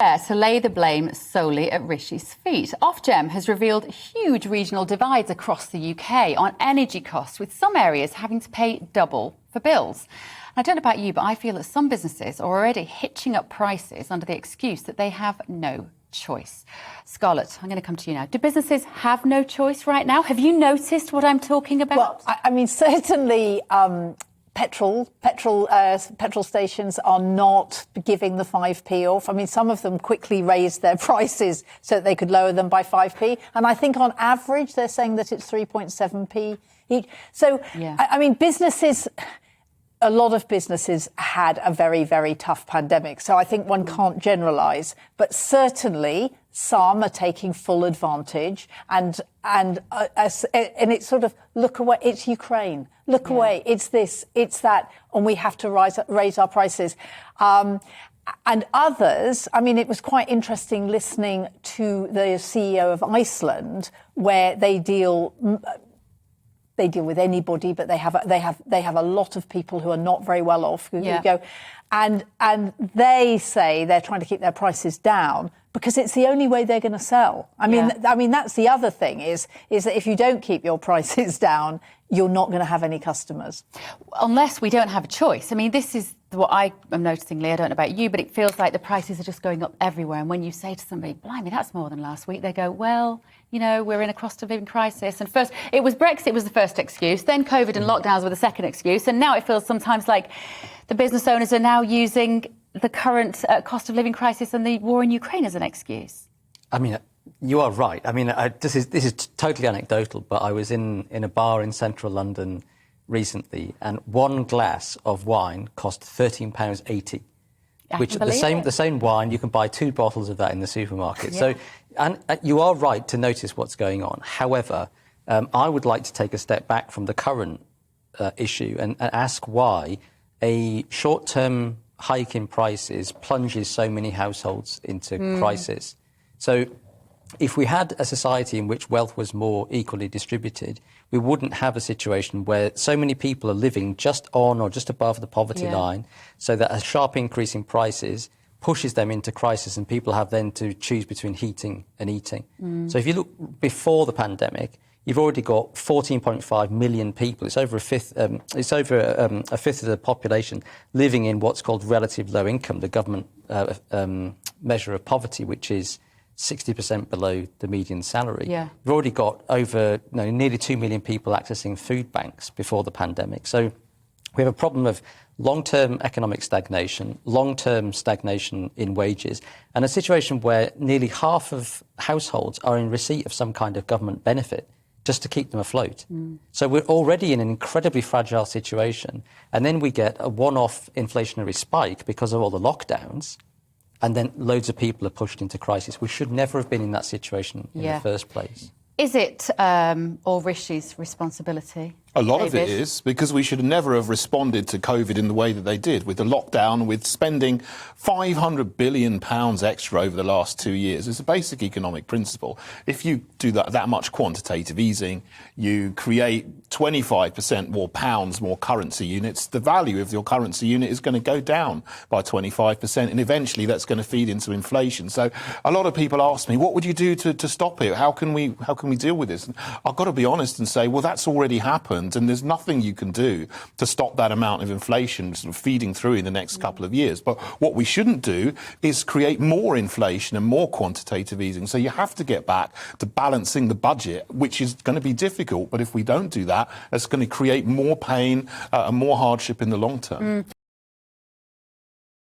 To lay the blame solely at Rishi's feet. Ofgem has revealed huge regional divides across the UK on energy costs, with some areas having to pay double for bills. I don't know about you, but I feel that some businesses are already hitching up prices under the excuse that they have no choice. Scarlett, I'm going to come to you now. Do businesses have no choice right now? Have you noticed what I'm talking about? Well, I mean, certainly petrol stations are not giving the 5p off. I mean, some of them quickly raised their prices so that they could lower them by 5p. And I think on average, they're saying that it's 3.7p each. So, yeah. I mean, a lot of businesses had a very, very tough pandemic. So I think one can't generalise. But certainly some are taking full advantage. And it's sort of, look away, it's Ukraine. Look away, it's this, it's that. And we have to raise our prices. And others, I mean, it was quite interesting listening to the CEO of Iceland, where they deal with anybody, but they have a lot of people who are not very well off who go, and they say they're trying to keep their prices down because it's the only way they're going to sell. I mean that's the other thing is that if you don't keep your prices down, you're not going to have any customers. Unless we don't have a choice. I mean, this is what I am noticing, Lee. I don't know about you, but it feels like the prices are just going up everywhere. And when you say to somebody, blimey, that's more than last week, they go, well, you know, we're in a cost of living crisis. And first, it was Brexit was the first excuse, then COVID and lockdowns were the second excuse. And now it feels sometimes like the business owners are now using the current cost of living crisis and the war in Ukraine as an excuse. I mean, you are right. I mean, this is totally anecdotal, but I was in a bar in central London recently, and one glass of wine cost £13.80, which the same wine, you can buy 2 bottles of that in the supermarket. Yeah. So, and you are right to notice what's going on. However, I would like to take a step back from the current issue and ask why a short-term hike in prices plunges so many households into crisis. So if we had a society in which wealth was more equally distributed, we wouldn't have a situation where so many people are living just on or just above the poverty line, so that a sharp increase in prices pushes them into crisis and people have then to choose between heating and eating. So if you look before the pandemic, you've already got 14.5 million people. It's over a fifth. It's over a fifth of the population living in what's called relative low income, the government measure of poverty, which is 60% below the median salary. Yeah. We've already got over nearly 2 million people accessing food banks before the pandemic. So we have a problem of long-term economic stagnation, long-term stagnation in wages, and a situation where nearly half of households are in receipt of some kind of government benefit just to keep them afloat. So we're already in an incredibly fragile situation. And then we get a one-off inflationary spike because of all the lockdowns, and then loads of people are pushed into crisis. We should never have been in that situation in the first place. Is it all Rishi's responsibility? A lot of it is, because we should never have responded to COVID in the way that they did, with the lockdown, with spending £500 billion extra over the last 2 years. It's a basic economic principle. If you do that much quantitative easing, you create 25% more pounds, more currency units. The value of your currency unit is going to go down by 25%, and eventually that's going to feed into inflation. So a lot of people ask me, what would you do to stop it? How can we deal with this? And I've got to be honest and say, well, that's already happened. And there's nothing you can do to stop that amount of inflation sort of feeding through in the next couple of years. But what we shouldn't do is create more inflation and more quantitative easing. So you have to get back to balancing the budget, which is going to be difficult. But if we don't do that, it's going to create more pain and more hardship in the long term.